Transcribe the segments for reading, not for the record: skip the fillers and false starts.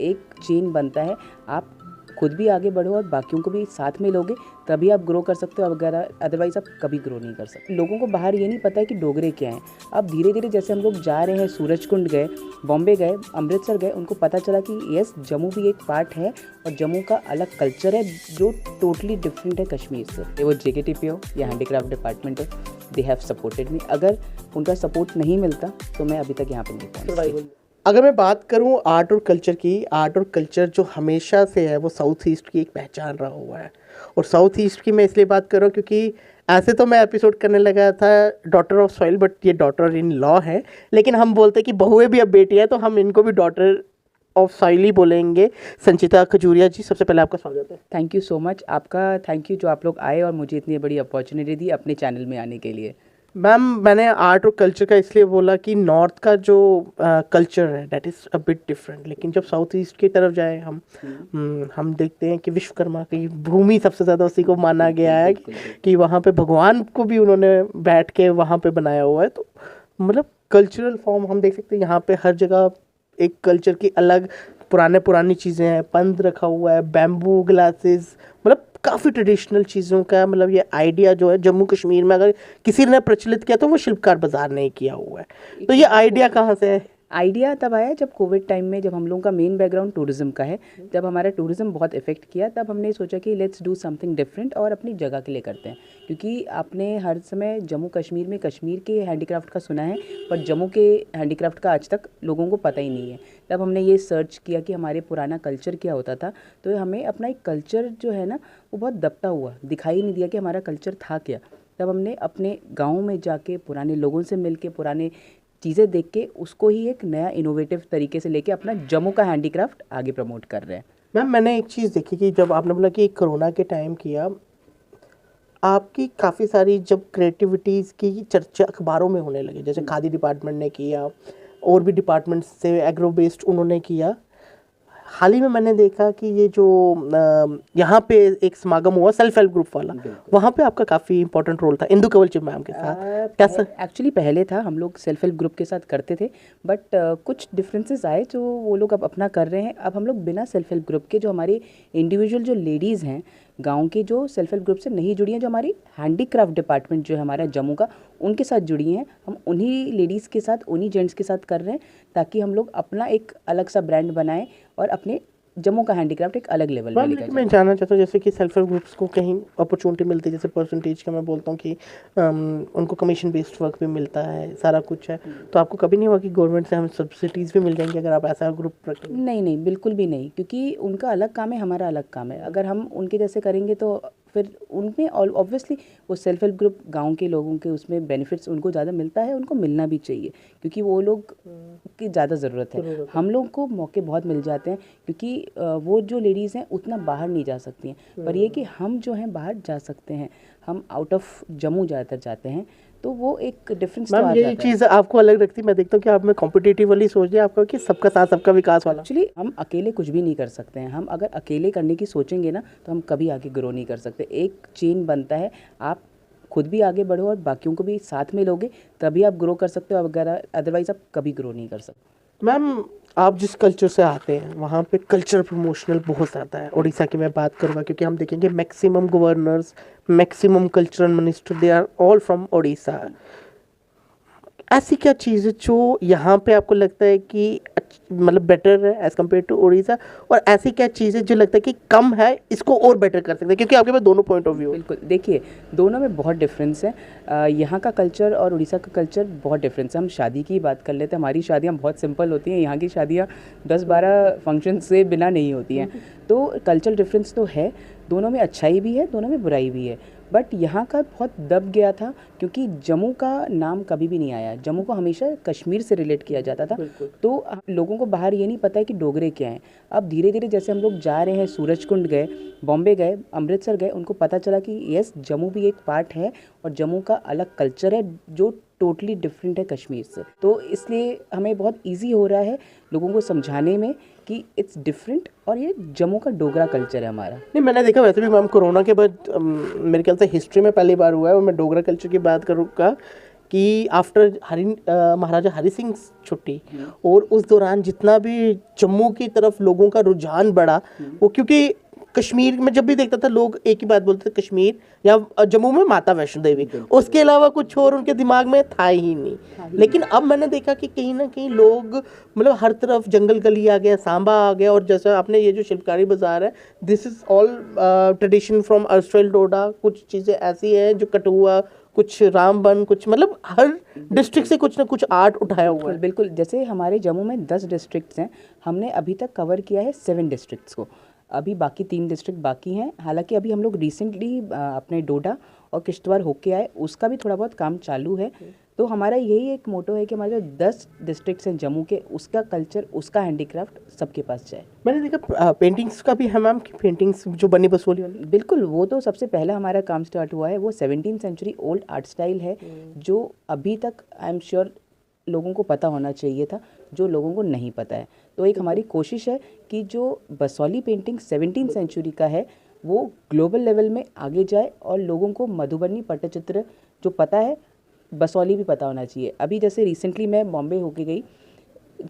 एक चेन बनता है। आप खुद भी आगे बढ़ो और बाकियों को भी साथ में लोगे तभी आप ग्रो कर सकते हो, अगर अदरवाइज़ आप कभी ग्रो नहीं कर सकते। लोगों को बाहर ये नहीं पता है कि डोगरे क्या हैं। अब धीरे धीरे जैसे हम लोग जा रहे हैं, सूरजकुंड गए, बॉम्बे गए, अमृतसर गए, उनको पता चला कि यस, जम्मू भी एक पार्ट है और जम्मू का अलग कल्चर है जो टोटली डिफरेंट है कश्मीर से। वो JKTP हो या हैंडीक्राफ्ट डिपार्टमेंट हो, दे हैव सपोर्टेड मी। अगर उनका सपोर्ट नहीं मिलता तो मैं अभी तक यहाँ पर नहीं पहुँची। अगर मैं बात करूं आर्ट और कल्चर की, आर्ट और कल्चर जो हमेशा से है वो साउथ ईस्ट की एक पहचान रहा हुआ है। और साउथ ईस्ट की मैं इसलिए बात कर रहा हूँ क्योंकि ऐसे तो मैं एपिसोड करने लगा था डॉटर ऑफ सॉइल, बट ये डॉटर इन लॉ है, लेकिन हम बोलते हैं कि बहुएं भी अब बेटी है तो हम इनको भी डॉटर ऑफ सॉइल ही बोलेंगे। संचिता खजूरिया जी, सबसे पहले आपका स्वागत है। Thank you so much. आपका थैंक यू जो आप लोग आए और मुझे इतनी बड़ी अपॉर्चुनिटी दी अपने चैनल में आने के लिए। मैम, मैंने आर्ट और कल्चर का इसलिए बोला कि नॉर्थ का जो कल्चर है that is a bit different, लेकिन जब साउथ ईस्ट की तरफ जाए हम देखते हैं कि विश्वकर्मा की भूमि सबसे ज़्यादा उसी को माना गया है कि वहाँ पे भगवान को भी उन्होंने बैठ के वहाँ पे बनाया हुआ है। तो मतलब कल्चरल फॉर्म हम देख सकते हैं यहाँ पे हर जगह एक कल्चर की अलग पुरानी चीज़ें हैं, पंद रखा हुआ है, बैम्बू ग्लासेस, मतलब काफ़ी ट्रेडिशनल चीज़ों का मतलब ये आइडिया जो है जम्मू कश्मीर में अगर किसी ने प्रचलित किया तो वो शिल्पकार बाजार ने किया हुआ है। तो ये आइडिया कहाँ से है? आइडिया तब आया जब कोविड टाइम में, जब हम लोगों का मेन बैकग्राउंड टूरिज़्म का है, जब हमारा टूरिज़्म बहुत इफेक्ट किया, तब हमने सोचा कि लेट्स डू समथिंग डिफरेंट और अपनी जगह के लिए करते हैं। क्योंकि आपने हर समय जम्मू कश्मीर में कश्मीर के हैंडीक्राफ्ट का सुना है, पर जम्मू के हैंडीक्राफ्ट का आज तक लोगों को पता ही नहीं है। तब हमने ये सर्च किया कि हमारे पुराना कल्चर क्या होता था, तो हमें अपना एक कल्चर जो है ना वो बहुत दबता हुआ दिखाई नहीं दिया कि हमारा कल्चर था क्या। तब हमने अपने गाँव में जाके पुराने लोगों से मिल के पुराने चीज़ें देख के उसको ही एक नया इनोवेटिव तरीके से लेके अपना जम्मू का हैंडीक्राफ्ट आगे प्रमोट कर रहे हैं। मैम, मैंने एक चीज़ देखी कि जब आपने बोला कि कोरोना के टाइम किया, आपकी काफ़ी सारी जब क्रिएटिविटीज़ की चर्चा अखबारों में होने लगी, जैसे खादी डिपार्टमेंट ने किया और भी डिपार्टमेंट से एग्रो बेस्ड उन्होंने किया। हाल ही में मैंने देखा कि ये जो यहाँ पे एक समागम हुआ सेल्फ हेल्प ग्रुप वाला, वहाँ पे आपका काफ़ी इंपॉर्टेंट रोल था इंदु कंवल जी मैम के साथ। कैसा? एक्चुअली पहले था, हम लोग सेल्फ हेल्प ग्रुप के साथ करते थे, बट कुछ डिफरेंसेस आए जो वो लोग अब अपना कर रहे हैं। अब हम लोग बिना सेल्फ हेल्प ग्रुप के, जो हमारी इंडिविजुअल जो लेडीज़ हैं गांव की, जो सेल्फ हेल्प ग्रुप से नहीं जुड़ी हैं, जो हमारी हैंडीक्राफ्ट डिपार्टमेंट जो है हमारा जम्मू का, उनके साथ जुड़ी हैं, हम उन्हीं लेडीज़ के साथ, उन्हीं जेंट्स के साथ कर रहे हैं, ताकि हम लोग अपना एक अलग सा ब्रांड बनाएं और अपने जम्मू का हैंडीक्राफ्ट एक अलग लेवल पे लेकर जाएं। मैं जानना चाहता हूँ जैसे कि सेल्फ हेल्प ग्रुप्स को कहीं अपॉर्चुनिटी मिलती है, जैसे परसेंटेज का मैं बोलता हूँ कि उनको कमीशन बेस्ड वर्क भी मिलता है, सारा कुछ है, तो आपको कभी नहीं हुआ कि गवर्नमेंट से हमें सब्सिडीज़ भी मिल जाएंगी अगर आप ऐसा ग्रुप रखें? नहीं, बिल्कुल भी नहीं, क्योंकि उनका अलग काम है, हमारा अलग काम है। अगर हम उनके जैसे करेंगे तो फिर उनमें ऑब्वियसली वो सेल्फ हेल्प ग्रुप गांव के लोगों के उसमें बेनिफिट्स उनको ज़्यादा मिलता है, उनको मिलना भी चाहिए, क्योंकि वो लोग की ज़्यादा ज़रूरत है। हम लोग को मौके बहुत मिल जाते हैं, क्योंकि वो जो लेडीज़ हैं उतना बाहर नहीं जा सकती हैं, पर ये कि हम जो हैं बाहर जा सकते हैं। हम आउट ऑफ जम्मू ज़्यादातर जाते हैं, तो वो एक डिफरेंस तो आ जाता है। ये चीज़ आपको अलग रखती है, मैं देखता हूँ कि आप में कॉम्पिटिटिव वाली सोच है आपका कि सबका साथ सबका विकास वाला। एक्चुअली हम अकेले कुछ भी नहीं कर सकते हैं। हम अगर अकेले करने की सोचेंगे ना तो हम कभी आगे ग्रो नहीं कर सकते। एक चेन बनता है, आप खुद भी आगे बढ़ो और बाकियों को भी साथ में लोगे तभी आप ग्रो कर सकते हो, अगर अदरवाइज़ आप कभी ग्रो नहीं कर सकते। मैम, आप जिस कल्चर से आते हैं वहाँ पे कल्चर प्रमोशनल बहुत ज़्यादा है। उड़ीसा की मैं बात करूँगा क्योंकि हम देखेंगे maximum governors, maximum cultural minister they are all from Orissa. ऐसी क्या चीज़ है जो यहाँ पे आपको लगता है कि मतलब बेटर है एज़ कम्पेयर टू उड़ीसा, और ऐसी क्या चीज़ है जो लगता है कि कम है, इसको और बेटर कर सकते हैं, क्योंकि आपके पास दोनों पॉइंट ऑफ व्यू? बिल्कुल, देखिए दोनों में बहुत डिफरेंस है। यहाँ का कल्चर और उड़ीसा का कल्चर बहुत डिफरेंस है। हम शादी की बात कर लेते हैं, हमारी शादियाँ बहुत सिंपल होती हैं, यहाँ की शादियाँ 10-12 फंक्शन से बिना नहीं होती हैं। तो कल्चरल डिफरेंस तो है, दोनों में अच्छाई भी है, दोनों में बुराई भी है। बट यहाँ का बहुत दब गया था, क्योंकि जम्मू का नाम कभी भी नहीं आया। जम्मू को हमेशा कश्मीर से रिलेट किया जाता था, तो लोगों को बाहर ये नहीं पता है कि डोगरे क्या हैं। अब धीरे धीरे जैसे हम लोग जा रहे हैं, सूरजकुंड गए, बॉम्बे गए, अमृतसर गए, उनको पता चला कि यस, जम्मू भी एक पार्ट है और जम्मू का अलग कल्चर है जो टोटली डिफरेंट है कश्मीर से। तो इसलिए हमें बहुत इजी हो रहा है लोगों को समझाने में कि इट्स डिफरेंट और ये जम्मू का डोगरा कल्चर है हमारा। नहीं, मैंने देखा वैसे भी मैम कोरोना के बाद मेरे ख्याल से हिस्ट्री में पहली बार हुआ है, और मैं डोगरा कल्चर की बात करूँगा कि आफ्टर महाराजा हरि सिंह छुट्टी और उस दौरान जितना भी जम्मू की तरफ लोगों का रुझान बढ़ा, वो क्योंकि कश्मीर में जब भी देखता था लोग एक ही बात बोलते थे, कश्मीर या जम्मू में माता वैष्णो देवी, उसके अलावा कुछ और उनके दिमाग में था ही नहीं। लेकिन अब मैंने देखा कि कहीं ना कहीं लोग मतलब हर तरफ जंगल गली आ गया, सांबा आ गया, और जैसा आपने ये जो शिल्पकारी बाजार है, this is all tradition from अर्सराइल डोडा। कुछ चीज़ें ऐसी हैं जो कठुआ, कुछ रामबन, कुछ मतलब हर डिस्ट्रिक्ट से कुछ ना कुछ आर्ट उठाया हुआ है। बिल्कुल, जैसे हमारे जम्मू में 10 डिस्ट्रिक्ट्स हैं, हमने अभी तक कवर किया है 7 डिस्ट्रिक्ट्स को, अभी बाकी 3 डिस्ट्रिक्ट बाकी हैं। हालांकि अभी हम लोग रिसेंटली अपने डोडा और किश्तवाड़ होके आए, उसका भी थोड़ा बहुत काम चालू है। तो हमारा यही एक मोटो है कि हमारे जो 10 डिस्ट्रिक्ट्स हैं जम्मू के, उसका कल्चर, उसका हैंडीक्राफ्ट सबके पास जाए। मैंने देखा पेंटिंग्स का भी है मैम, की पेंटिंग्स जो बनी बसोली वाली। बिल्कुल, वो तो सबसे पहला हमारा काम स्टार्ट हुआ है। वो 17वीं सेंचुरी ओल्ड आर्ट स्टाइल है, जो अभी तक आई एम श्योर लोगों को पता होना चाहिए था, जो लोगों को नहीं पता है। तो एक हमारी कोशिश है कि जो बसौली पेंटिंग 17वीं सेंचुरी का है, वो ग्लोबल लेवल में आगे जाए और लोगों को मधुबनी पट्टचित्र जो पता है, बसौली भी पता होना चाहिए। अभी जैसे रिसेंटली मैं बॉम्बे होके गई,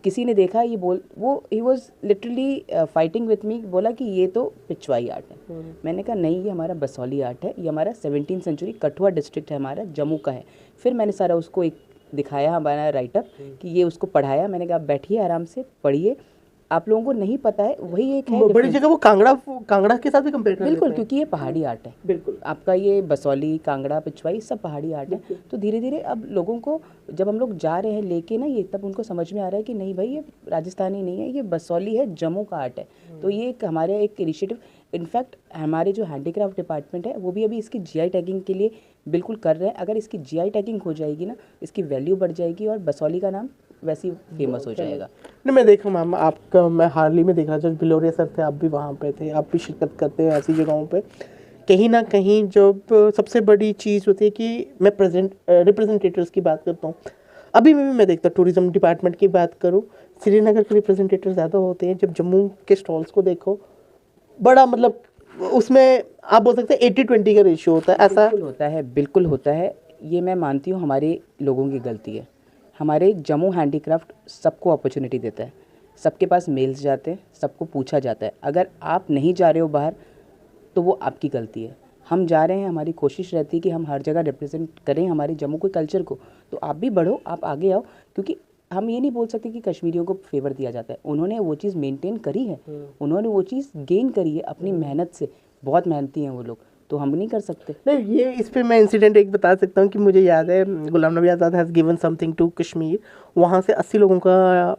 किसी ने देखा, ये बोल वो he was literally fighting with me, बोला कि ये तो पिछवाई आर्ट है। मैंने कहा नहीं, ये हमारा बसौली आर्ट है, ये हमारा 17वीं सेंचुरी कठुआ डिस्ट्रिक्ट है, हमारा जम्मू का है। फिर मैंने सारा उसको एक दिखाया, हमारा राइटअप, कि ये उसको पढ़ाया। मैंने कहा बैठिए आराम से पढ़िए, आप लोगों को नहीं पता है, वही एक है बड़ी जगह वो कांगड़ा के साथ भी कंपेयर कर बिल्कुल, क्योंकि ये पहाड़ी आर्ट है। बिल्कुल, आपका ये बसौली, कांगड़ा, पिछवाई सब पहाड़ी आर्ट है। तो धीरे धीरे अब लोगों को, जब हम लोग जा रहे हैं लेके ना ये, तब उनको समझ में आ रहा है कि नहीं भाई, ये राजस्थानी नहीं है, ये बसौली है, जम्मू का आर्ट है। तो ये एक हमारे एक इनिशिएटिव, इनफैक्ट हमारे जो हैंडीक्राफ्ट डिपार्टमेंट है, वो भी अभी इसकी जीआई टैगिंग के लिए बिल्कुल कर रहे हैं। अगर इसकी जीआई टैगिंग हो जाएगी ना, इसकी वैल्यू बढ़ जाएगी और बसौली का नाम वैसे ही फेमस हो जाएगा। नहीं, मैं देखा मैम आपका, मैं हाल ही में देख रहा था, जब बिलोरिया सर थे, आप भी वहाँ पे थे, आप भी शिरकत करते हैं ऐसी जगहों पे। कहीं ना कहीं जब सबसे बड़ी चीज़ होती है कि मैं रिप्रेजेंटेटर्स की बात करता हूँ, अभी भी मैं देखता हूँ, टूरिज्म डिपार्टमेंट की बात करूँ, श्रीनगर के रिप्रेजेंटेटर ज़्यादा होते हैं। जब जम्मू के स्टॉल्स को देखो, बड़ा मतलब उसमें आप बोल सकते हैं 80-20 का रेशियो होता है, ऐसा बिल्कुल होता है, बिल्कुल होता है। ये मैं मानती हूँ हमारे लोगों की गलती है। हमारे जम्मू हैंडीक्राफ्ट सबको अपॉर्चुनिटी देता है, सबके पास मेल्स जाते हैं, सबको पूछा जाता है। अगर आप नहीं जा रहे हो बाहर, तो वो आपकी गलती है। हम जा रहे हैं, हमारी कोशिश रहती है कि हम हर जगह रिप्रेजेंट करें हमारे जम्मू के कल्चर को। तो आप भी बढ़ो, आप आगे आओ, क्योंकि हम ये नहीं बोल सकते कि कश्मीरियों को फेवर दिया जाता है। उन्होंने वो चीज़ मेंटेन करी है, उन्होंने वो चीज़ गेन करी है अपनी मेहनत से, बहुत मेहनती हैं वो लोग, तो हम नहीं कर सकते। नहीं, ये इस पे मैं इंसिडेंट एक बता सकता हूँ कि मुझे याद है, Ghulam Nabi Azad has given something to Kashmir, वहाँ से 80 लोगों का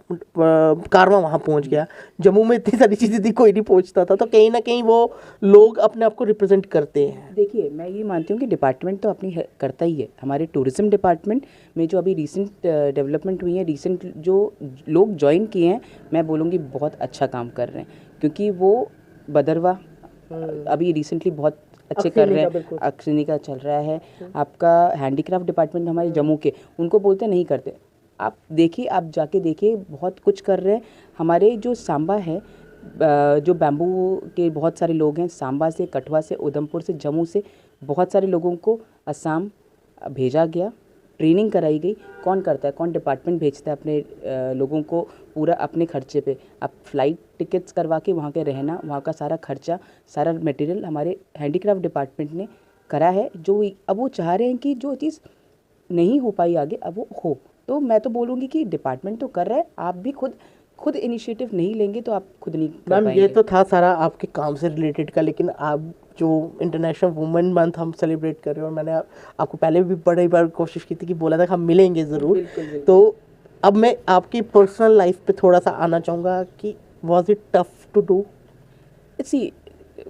कारवां वहाँ पहुँच गया। जम्मू में इतनी सारी चीज़ें थी, कोई नहीं पहुँचता था। तो कहीं ना कहीं वो लोग अपने आप को रिप्रेजेंट करते हैं। देखिए, मैं ये मानती हूँ कि डिपार्टमेंट तो अपनी करता ही है। हमारे टूरिज़्म डिपार्टमेंट में जो अभी रिसेंट डेवलपमेंट हुई है, रिसेंट जो लोग ज्वाइन किए हैं, मैं बोलूँगी बहुत अच्छा काम कर रहे हैं, क्योंकि वो बदरवा अभी रिसेंटली बहुत अच्छे कर रहे हैं, अक्सनी का चल रहा है। आपका हैंडीक्राफ्ट डिपार्टमेंट हमारे जम्मू के, उनको बोलते नहीं करते, आप देखिए, आप जाके देखिए, बहुत कुछ कर रहे हैं। हमारे जो सांबा है, जो बैम्बू के बहुत सारे लोग हैं, सांबा से, कठुआ से, उधमपुर से, जम्मू से बहुत सारे लोगों को असम भेजा गया, ट्रेनिंग कराई गई। कौन करता है, कौन डिपार्टमेंट भेजता है अपने लोगों को पूरा अपने खर्चे पे। आप फ्लाइट टिकट्स करवा के वहाँ के रहना, वहाँ का सारा खर्चा, सारा मटेरियल हमारे हैंडीक्राफ्ट डिपार्टमेंट ने करा है। जो अब वो चाह रहे हैं कि जो चीज़ नहीं हो पाई आगे, अब वो हो। तो मैं तो बोलूँगी कि डिपार्टमेंट तो कर रहा है, आप भी खुद इनिशिएटिव नहीं लेंगे तो आप खुद नहीं कर मैम, पाएंगे। ये तो था सारा आपके काम से रिलेटेड का, लेकिन आप जो इंटरनेशनल वुमेन मंथ हम सेलिब्रेट कर रहे हैं, और मैंने आपको पहले भी बड़ी बार कोशिश की थी कि बोला था कि हम मिलेंगे ज़रूर। तो अब मैं आपकी पर्सनल लाइफ पे थोड़ा सा आना चाहूँगा कि was it tough to do? See,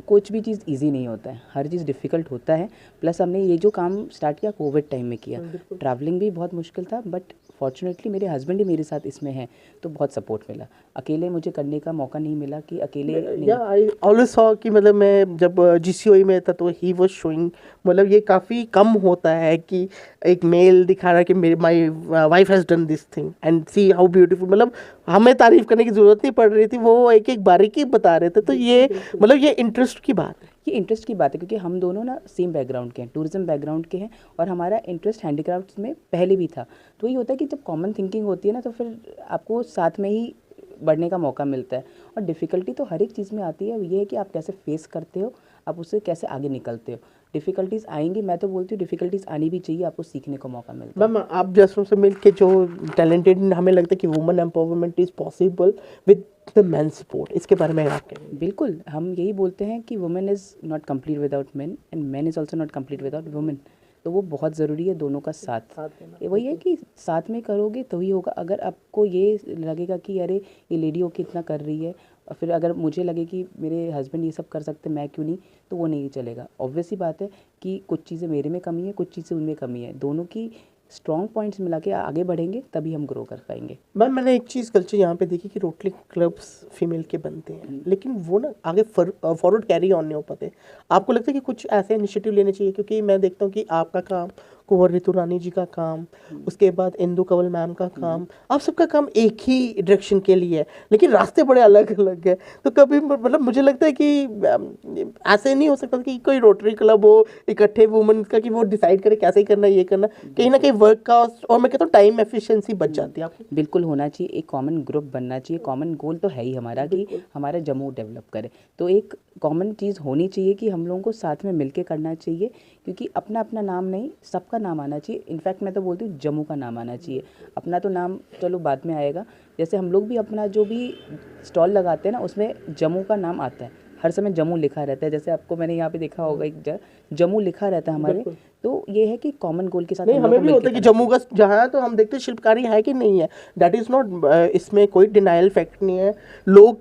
कुछ भी चीज़ इजी नहीं होता है, हर चीज़ डिफ़िकल्ट होता है। प्लस हमने ये जो काम स्टार्ट किया कोविड टाइम में किया, ट्रैवलिंग भी बहुत मुश्किल था, बट फॉर्चुनेटली मेरे हस्बैंड ही मेरे साथ इसमें हैं, तो बहुत सपोर्ट मिला। अकेले मुझे करने का मौका नहीं मिला कि अकेले नहीं। या आई ऑलवेज सॉ कि मतलब मैं जब GCOE में था तो ही वाज शोइंग, मतलब ये काफ़ी कम होता है कि एक मेल दिखा रहा है कि मेरी my wife has done this thing and see how beautiful, मतलब हमें तारीफ करने की जरूरत नहीं पड़ रही थी, वो एक एक बारीकी बता रहे थे। तो ये मतलब ये इंटरेस्ट की बात है। ये इंटरेस्ट की बात है क्योंकि हम दोनों ना सेम बैकग्राउंड के हैं, टूरिज्म बैकग्राउंड के हैं, और हमारा इंटरेस्ट हैंडीक्राफ्ट्स में पहले भी था। तो ये होता है कि जब कॉमन थिंकिंग होती है ना, तो फिर आपको साथ में ही बढ़ने का मौका मिलता है। और डिफ़िकल्टी तो हर एक चीज़ में आती है, ये है कि आप कैसे फेस करते हो, आप उससे कैसे आगे निकलते हो। डिफ़िकल्टीज़ आएंगी, मैं तो बोलती हूँ डिफ़िकल्टीज़ आनी भी चाहिए, आपको सीखने को मौका मिलता है। मैम आप जैसों से मिल के जो टैलेंटेड, हमें लगता है कि women empowerment is possible with the man support, इसके बारे में आप कहेंगे? बिल्कुल, हम यही बोलते हैं कि women is not complete without main and man is also not complete without women. तो वो बहुत ज़रूरी है दोनों का साथ। ये वही है कि साथ में करोगे तभी होगा। अगर आपको ये लगेगा कि अरे ये लेडी होके इतना कर रही है, और फिर अगर मुझे लगे कि मेरे हस्बैंड ये सब कर सकते मैं क्यों नहीं, तो वो नहीं चलेगा। ऑब्वियस सी बात है कि कुछ चीज़ें मेरे में कमी है, कुछ चीज़ें उनमें कमी है, दोनों की स्ट्रॉन्ग पॉइंट्स मिला के आगे बढ़ेंगे तभी हम ग्रो कर पाएंगे। मैम मैंने एक चीज़ कल्चर यहाँ पे देखी कि रोटरी क्लब्स फीमेल के बनते हैं, लेकिन वो ना आगे फॉरवर्ड कैरी ऑन नहीं हो पाते। आपको लगता है कि कुछ ऐसे इनिशिएटिव लेने चाहिए? क्योंकि मैं देखता हूँ कि आपका काम, कुंवर रितु रानी जी का काम, उसके बाद इंदु कंवल मैम का काम, आप सबका काम एक ही डायरेक्शन के लिए है, लेकिन रास्ते बड़े अलग अलग है। तो कभी मतलब मुझे लगता है कि ऐसे नहीं हो सकता कि कोई रोटरी क्लब हो इकट्ठे वुमेन का, कि वो डिसाइड करे कैसे करना है, ये करना। कहीं ना कहीं वर्क का और मैं कहता हूँ टाइम एफिशिएंसी बच जाती है आपकी। बिल्कुल होना चाहिए, एक कॉमन ग्रुप बनना चाहिए। कॉमन गोल तो है ही हमारा कि हमारा जम्मू डेवलप करे, तो एक कॉमन चीज़ होनी चाहिए कि हम लोगों को साथ में मिलके करना चाहिए, क्योंकि अपना अपना नाम नहीं, सबका नाम आना चाहिए। इनफैक्ट मैं तो बोलती हूँ जम्मू का नाम आना चाहिए। अपना तो नाम चलो बाद में आएगा, जैसे हम लोग भी अपना जो भी स्टॉल लगाते हैं ना, उसमें जम्मू का नाम आता है, हर समय जम्मू लिखा रहता है। जैसे आपको मैंने यहाँ पे देखा होगा एक जगह जम्मू लिखा रहता है हमारे। तो ये है कि कॉमन गोल के साथ नहीं, हम लोगों हमें को भी होता मिलके है कि करना जम्मू का जहाँ है तो हम देखते हैं शिल्पकारी है कि नहीं है, दैट इज़ नॉट, इसमें कोई डिनाइल फैक्ट नहीं है। लोग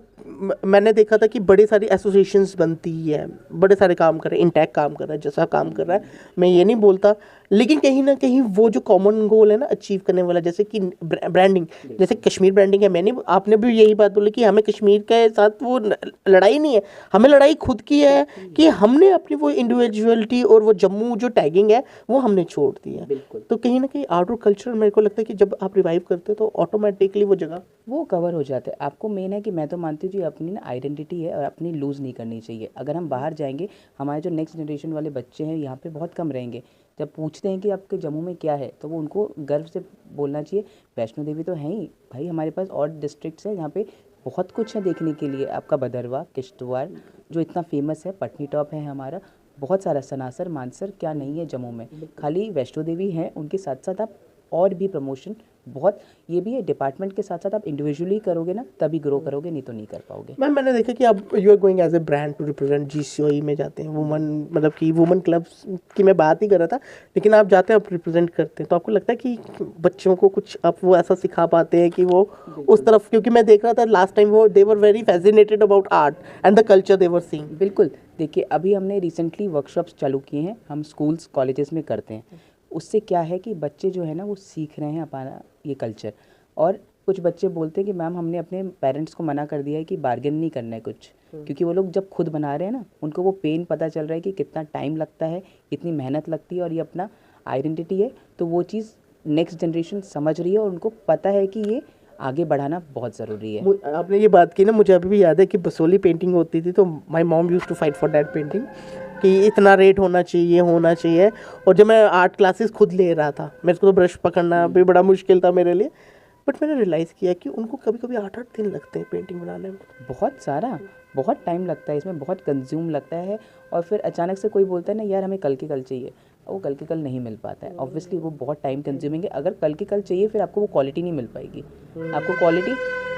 मैंने देखा था कि बड़ी सारी एसोसिएशंस बनती है, बड़े सारे काम कर रहे हैं, इंटैक काम कर रहा है, जैसा काम कर रहा है, मैं ये नहीं बोलता, लेकिन कहीं ना कहीं वो जो कॉमन गोल है ना अचीव करने वाला, जैसे कि ब्रांडिंग, जैसे कश्मीर ब्रांडिंग है, मैंने आपने भी यही बात बोली कि हमें कश्मीर के साथ वो लड़ाई नहीं है, हमें लड़ाई खुद की है कि हमने अपनी वो इंडिविजुअलिटी और वो जम्मू जो टैगिंग है वो हमने छोड़ दी है। बिल्कुल। तो कहीं ना कहीं आर्ट और कल्चर, मेरे को लगता है कि जब आप रिवाइव करते हो तो ऑटोमेटिकली वो जगह वो कवर हो जाता है। आपको मेन है कि मैं तो मानती हूँ जी अपनी ना आइडेंटिटी है और अपनी लूज़ नहीं करनी चाहिए। अगर हम बाहर जाएंगे, हमारे जो नेक्स्ट जनरेशन वाले बच्चे हैं यहाँ पे बहुत कम रहेंगे, जब पूछते हैं कि आपके जम्मू में क्या है, तो वो उनको गर्व से बोलना चाहिए वैष्णो देवी तो है ही भाई, हमारे पास और डिस्ट्रिक्ट्स हैं जहाँ पे बहुत कुछ है देखने के लिए। आपका भदरवा, किश्तवाड़ जो इतना फेमस है, पटनी टॉप है हमारा, बहुत सारा सनासर, मानसर, क्या नहीं है जम्मू में। खाली वैष्णो देवी हैं, उनके साथ साथ आप और भी प्रमोशन बहुत, ये भी है डिपार्टमेंट के साथ साथ आप इंडिविजुअली करोगे ना तभी ग्रो करोगे, नहीं तो नहीं कर पाओगे। मैम मैंने देखा कि आप you are going as a brand to represent GCOE में जाते हैं, वुमन मतलब कि वुमन क्लब्स की मैं बात ही कर रहा था, लेकिन आप जाते हैं, आप रिप्रेजेंट करते हैं, तो आपको लगता है कि बच्चों को कुछ आप वो ऐसा सिखा पाते हैं कि वो उस तरफ, क्योंकि मैं देख रहा था लास्ट टाइम वो they were very fascinated about art and the culture they were seeing. बिल्कुल, देखिए अभी हमने रिसेंटली वर्कशॉप्स चालू किए हैं, हम स्कूल्स कॉलेजेस में करते हैं। उससे क्या है कि बच्चे जो है ना वो सीख रहे हैं अपना ये कल्चर। और कुछ बच्चे बोलते हैं कि मैम हमने अपने पेरेंट्स को मना कर दिया है कि बार्गेन नहीं करना है कुछ, क्योंकि वो लोग जब खुद बना रहे हैं ना, उनको वो पेन पता चल रहा है कि कितना टाइम लगता है, कितनी मेहनत लगती है, और ये अपना आइडेंटिटी है। तो वो चीज़ नेक्स्ट जनरेशन समझ रही है और उनको पता है कि ये आगे बढ़ाना बहुत ज़रूरी है। आपने ये बात की ना, मुझे अभी भी याद है कि बसोली पेंटिंग होती थी तो my mom used to fight for that painting कि इतना रेट होना चाहिए, होना चाहिए। और जब मैं आर्ट क्लासेस खुद ले रहा था, मेरे को तो ब्रश पकड़ना भी बड़ा मुश्किल था मेरे लिए, बट मैंने रियलाइज़ किया कि उनको कभी कभी 8-8 दिन लगते हैं पेंटिंग बनाने में। बहुत सारा, बहुत टाइम लगता है इसमें, बहुत कंज्यूम लगता है। और फिर अचानक से कोई बोलता है ना यार हमें कल के कल चाहिए, वो कल के कल नहीं मिल पाता है। ऑब्वियसली वो बहुत टाइम कंज्यूमिंग है। अगर कल के कल चाहिए फिर आपको वो क्वालिटी नहीं मिल पाएगी। आपको क्वालिटी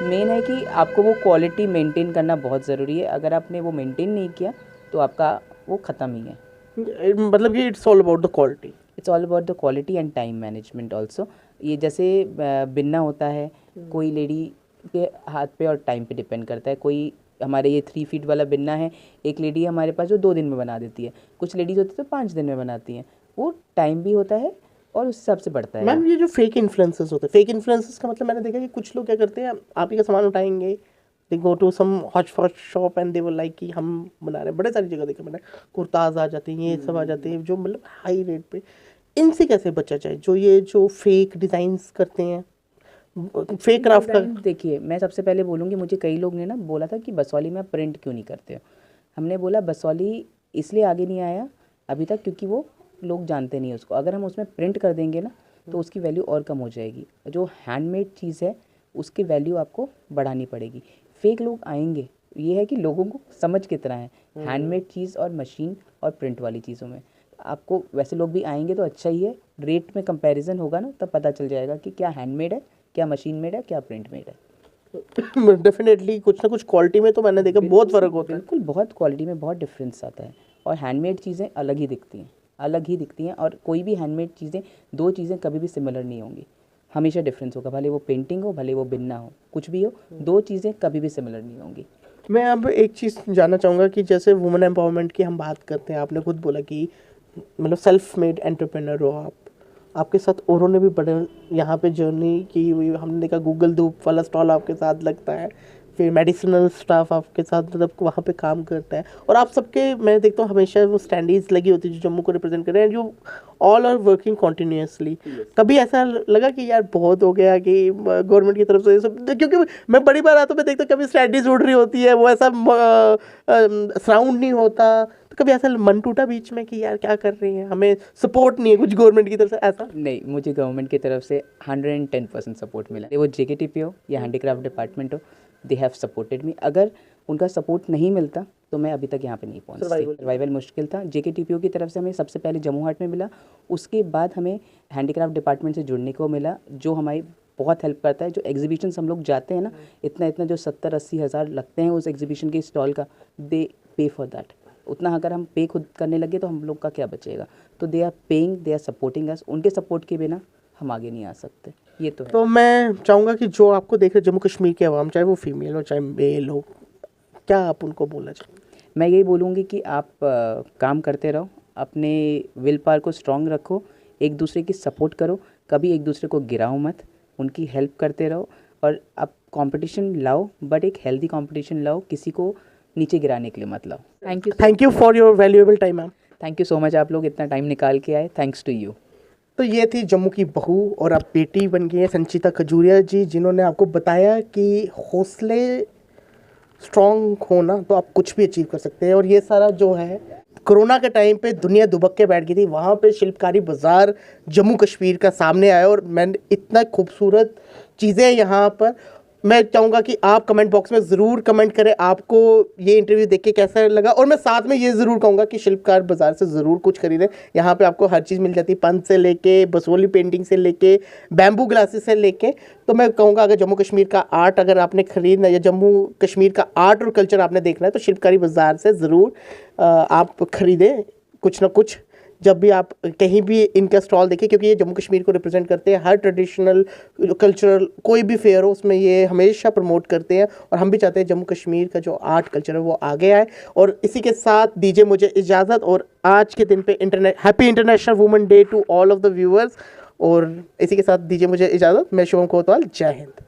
मेन है कि आपको वो क्वालिटी मेंटेन करना बहुत ज़रूरी है। अगर आपने वो मेंटेन नहीं किया तो आपका वो ख़त्म ही है। मतलब कि it's all about the quality. It's all about the quality and time management also. ये जैसे बिनना होता है, कोई लेडी के हाथ पे और टाइम पे डिपेंड करता है। कोई हमारे ये 3 फीट वाला बिनना है, एक लेडी है हमारे पास जो 2 दिन में बना देती है, कुछ लेडीज़ होती है तो 5 दिन में बनाती हैं। वो टाइम भी होता है और उस हिसाब से बढ़ता है। मैम ये जो फेक इन्फ्लुएंसर्स होते हैं, फेक इन्फ्लुएंसर्स का मतलब मैंने देखा कि कुछ लोग क्या करते हैं, आप ही का सामान उठाएंगे, they go to some hotch potch shop and they were like कि हम बना रहे हैं। बड़े सारी जगह देखा मैंने, कुर्ताज आ जाते हैं, ये सब आ जाते हैं जो मतलब हाई रेट पे। इनसे कैसे बचा जाए, जो ये जो फेक डिज़ाइंस करते हैं, फेक क्राफ्ट का? देखिए, मैं सबसे पहले बोलूँगी, मुझे कई लोग ने ना बोला था कि बसौली में आप प्रिंट क्यों नहीं करते हो। हमने बोला बसौली इसलिए आगे नहीं आया अभी तक क्योंकि वो लोग जानते नहीं उसको। अगर हम उसमें प्रिंट कर देंगे ना तो उसकी वैल्यू और कम हो जाएगी। जो हैंडमेड चीज़ है उसकी वैल्यू आपको बढ़ानी पड़ेगी। फेक लोग आएंगे, ये है कि लोगों को समझ कितना है हैंडमेड चीज़ और मशीन और प्रिंट वाली चीज़ों में। आपको वैसे लोग भी आएंगे तो अच्छा ही है, रेट में कंपैरिजन होगा ना तब पता चल जाएगा कि क्या हैंडमेड है, क्या मशीन मेड है, क्या प्रिंट मेड है। डेफिनेटली कुछ ना कुछ क्वालिटी में तो मैंने देखा बहुत फ़र्क होता है। बिल्कुल, बहुत क्वालिटी में बहुत डिफरेंस आता है। और हैंडमेड चीज़ें अलग ही दिखती हैं, अलग ही दिखती हैं। और कोई भी हैंडमेड चीज़ें, दो चीज़ें कभी भी सिमिलर नहीं होंगी, हमेशा डिफरेंस होगा। भले वो पेंटिंग हो, भले वो बिनना हो, कुछ भी हो, दो चीज़ें कभी भी सिमिलर नहीं होंगी। मैं अब एक चीज़ जानना चाहूँगा कि जैसे वुमेन एम्पावरमेंट की हम बात करते हैं, आपने खुद बोला कि मतलब सेल्फ मेड एंटरप्रेन्योर हो आप, आपके साथ औरों ने भी बड़े यहाँ पे जर्नी की हुई। हमने देखा गूगल धूप वाला स्टॉल आपके साथ लगता है, फिर मेडिसिनल स्टाफ आपके साथ मतलब वहाँ पे काम करता है, और आप सबके मैं देखता हूँ हमेशा वो स्टैंडीज लगी होती है जो जम्मू को रिप्रेजेंट कर रहे हैं, जो ऑल आर वर्किंग कॉन्टीन्यूसली। कभी ऐसा लगा कि यार बहुत हो गया कि गवर्नमेंट की तरफ से ये सब, क्योंकि मैं बड़ी बार आता हूँ मैं देखता हूँ कभी स्टैंडीज उड़ रही होती है, वो ऐसा साउंड नहीं होता, तो कभी ऐसा मन टूटा बीच में कि यार क्या कर रही हैं, हमें सपोर्ट नहीं है कुछ गवर्नमेंट की तरफ से ऐसा? नहीं, मुझे गवर्नमेंट की तरफ से 110% सपोर्ट मिला है। वो JKTP हो या हैंडीक्राफ्ट डिपार्टमेंट हो, दे हैव सपोर्टेड मी। अगर उनका सपोर्ट नहीं मिलता तो मैं अभी तक यहाँ पे नहीं पहुँचती। सर्वाइवल मुश्किल था। JKTPO की तरफ से हमें सबसे पहले जम्मू हाट में मिला, उसके बाद हमें हैंडीक्राफ्ट डिपार्टमेंट से जुड़ने को मिला, जो हमारी बहुत हेल्प करता है। जो एग्जीबिशंस हम लोग जाते हैं ना, इतना इतना जो 70-80 हज़ार लगते हैं उस एग्जीबिशन के स्टॉल का, दे पे फॉर दैट। उतना अगर हम पे खुद करने लगे तो हम लोग का क्या बचेगा। तो they are paying, they are supporting us. उनके सपोर्ट के बिना हम आगे नहीं आ सकते, ये तो है। तो मैं चाहूँगा कि जो आपको देख रहे जम्मू कश्मीर के अवाम, चाहे वो फीमेल हो चाहे मेल हो, क्या आप उनको बोलना चाहेंगे? मैं यही बोलूँगी कि आप काम करते रहो, अपने विल पावर को स्ट्रांग रखो, एक दूसरे की सपोर्ट करो, कभी एक दूसरे को गिराओ मत, उनकी हेल्प करते रहो। और आप कंपटीशन लाओ, बट एक हेल्दी कंपटीशन लाओ, किसी को नीचे गिराने के लिए मत लाओ। Thank you for your valuable time ma'am. Thank you so much, आप लोग इतना टाइम निकाल के आए, थैंक्स टू यू। तो ये थी जम्मू की बहू और अब बेटी बन गई है संचिता खजूरिया जी, जिन्होंने आपको बताया कि हौसले स्ट्रॉन्ग होना तो आप कुछ भी अचीव कर सकते हैं। और ये सारा जो है कोरोना के टाइम पे दुनिया दुबक के बैठ गई थी, वहाँ पे शिल्पकारी बाज़ार जम्मू कश्मीर का सामने आया और मैंने इतना खूबसूरत चीज़ें यहाँ पर। मैं चाहूँगा कि आप कमेंट बॉक्स में ज़रूर कमेंट करें आपको ये इंटरव्यू देख के कैसा लगा, और मैं साथ में ये ज़रूर कहूँगा कि शिल्पकार बाज़ार से ज़रूर कुछ खरीदें। यहाँ पे आपको हर चीज़ मिल जाती है, पंच से लेके बसोली पेंटिंग से लेके बैम्बू ग्लासेस से लेके। तो मैं कहूँगा अगर जम्मू कश्मीर का आर्ट अगर आपने खरीदना या जम्मू कश्मीर का आर्ट और कल्चर आपने देखना है तो शिल्पकारी बाज़ार से ज़रूर आप ख़रीदें कुछ ना कुछ जब भी आप कहीं भी इनका स्टॉल देखें, क्योंकि ये जम्मू कश्मीर को रिप्रेजेंट करते हैं। हर ट्रेडिशनल कल्चरल कोई भी फेयर हो उसमें ये हमेशा प्रमोट करते हैं, और हम भी चाहते हैं जम्मू कश्मीर का जो आर्ट कल्चर है वो आगे आए। और इसी के साथ दीजिए मुझे इजाज़त, और आज के दिन पे happy international women day to all of the viewers, और इसी के साथ दीजिए मुझे इजाज़त। मैं शुभम कोतवाल, जय हिंद।